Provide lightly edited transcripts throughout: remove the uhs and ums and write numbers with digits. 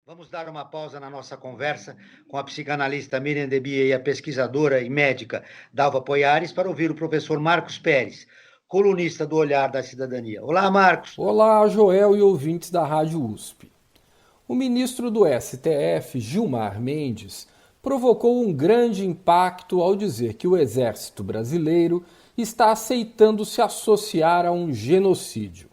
Vamos dar uma pausa na nossa conversa com a psicanalista Miriam Debia e a pesquisadora e médica Dalva Poiares para ouvir o professor Marcos Pérez, colunista do Olhar da Cidadania. Olá, Marcos. Olá, Joel e ouvintes da Rádio USP. O ministro do STF, Gilmar Mendes, provocou um grande impacto ao dizer que o Exército Brasileiro está aceitando se associar a um genocídio.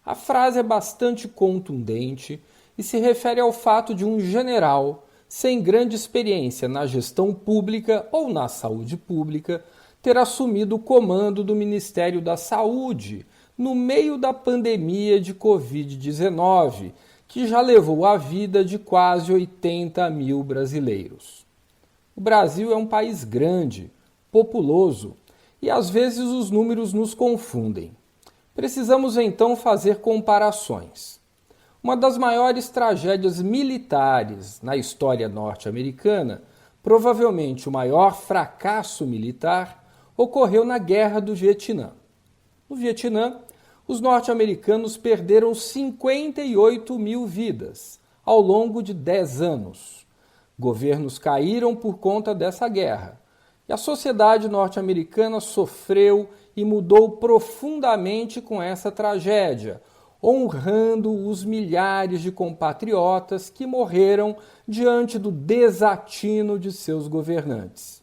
A frase é bastante contundente e se refere ao fato de um general, sem grande experiência na gestão pública ou na saúde pública, ter assumido o comando do Ministério da Saúde no meio da pandemia de Covid-19, que já levou a vida de quase 80 mil brasileiros. O Brasil é um país grande, populoso, e às vezes os números nos confundem. Precisamos então fazer comparações. Uma das maiores tragédias militares na história norte-americana, provavelmente o maior fracasso militar, ocorreu na Guerra do Vietnã. No Vietnã, os norte-americanos perderam 58 mil vidas ao longo de 10 anos. Governos caíram por conta dessa guerra, e a sociedade norte-americana sofreu e mudou profundamente com essa tragédia, honrando os milhares de compatriotas que morreram diante do desatino de seus governantes.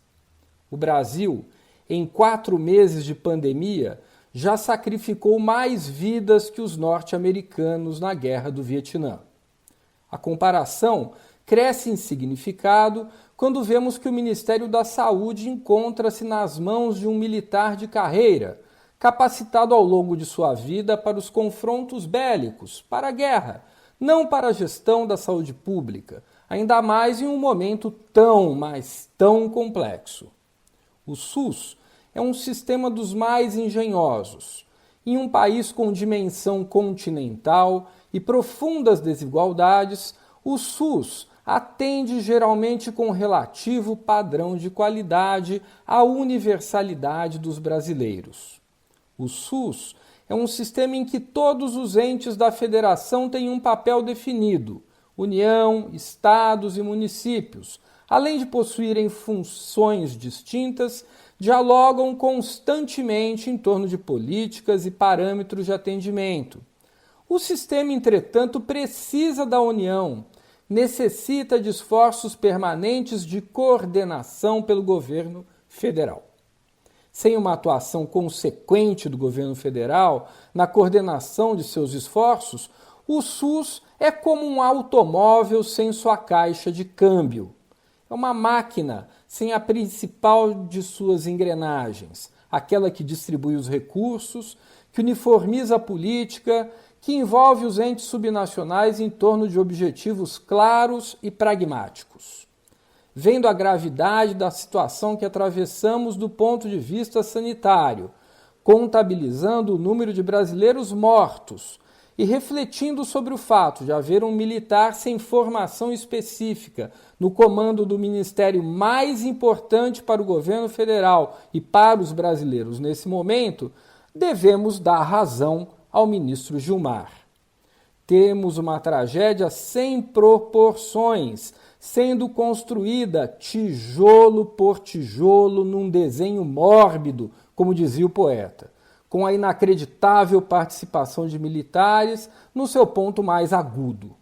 O Brasil, em 4 meses de pandemia, já sacrificou mais vidas que os norte-americanos na Guerra do Vietnã. A comparação cresce em significado quando vemos que o Ministério da Saúde encontra-se nas mãos de um militar de carreira, capacitado ao longo de sua vida para os confrontos bélicos, para a guerra, não para a gestão da saúde pública, ainda mais em um momento tão complexo. O SUS é um sistema dos mais engenhosos. Em um país com dimensão continental e profundas desigualdades, o SUS atende geralmente com relativo padrão de qualidade à universalidade dos brasileiros. O SUS é um sistema em que todos os entes da federação têm um papel definido, União, estados e municípios, além de possuírem funções distintas, dialogam constantemente em torno de políticas e parâmetros de atendimento. O sistema, entretanto, precisa da união, necessita de esforços permanentes de coordenação pelo governo federal. Sem uma atuação consequente do governo federal na coordenação de seus esforços, o SUS é como um automóvel sem sua caixa de câmbio. É uma máquina sem a principal de suas engrenagens, aquela que distribui os recursos, que uniformiza a política, que envolve os entes subnacionais em torno de objetivos claros e pragmáticos. Vendo a gravidade da situação que atravessamos do ponto de vista sanitário, contabilizando o número de brasileiros mortos e refletindo sobre o fato de haver um militar sem formação específica no comando do ministério mais importante para o governo federal e para os brasileiros nesse momento, devemos dar razão ao ministro Gilmar. Temos uma tragédia sem proporções, sendo construída tijolo por tijolo num desenho mórbido, como dizia o poeta, com a inacreditável participação de militares no seu ponto mais agudo.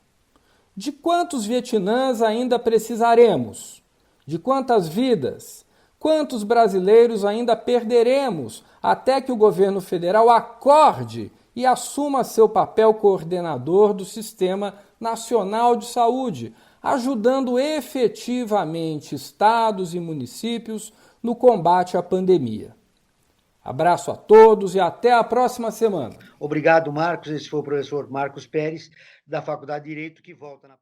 De quantos Vietnãs ainda precisaremos? De quantas vidas? Quantos brasileiros ainda perderemos até que o governo federal acorde e assuma seu papel coordenador do Sistema Nacional de Saúde, ajudando efetivamente estados e municípios no combate à pandemia? Abraço a todos e até a próxima semana. Obrigado, Marcos. Esse foi o professor Marcos Pérez, da Faculdade de Direito, que volta na